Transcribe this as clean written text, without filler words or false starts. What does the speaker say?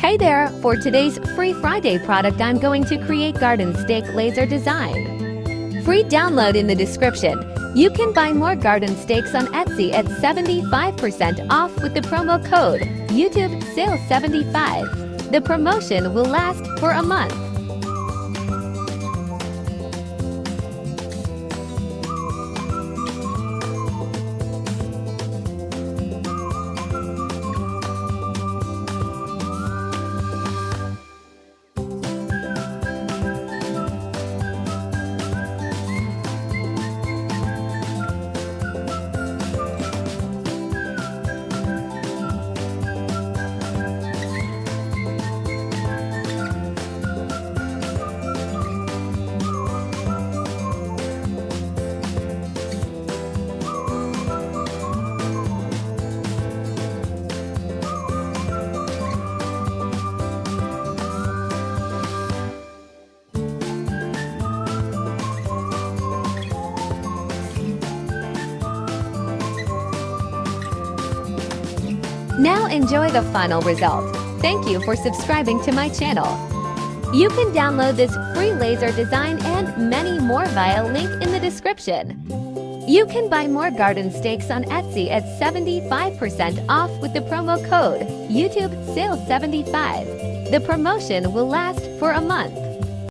Hey there! For today's Free Friday product, I'm going to create garden stake laser design. Free download in the description. You can buy more garden stakes on Etsy at 75% off with the promo code YouTube Sale 75. The promotion will last for a month. Now enjoy the final result. Thank you for subscribing to my channel. You can download this free laser design and many more via link in the description. You can buy more garden stakes on Etsy at 75% off with the promo code YouTube Sale 75. The promotion will last for a month.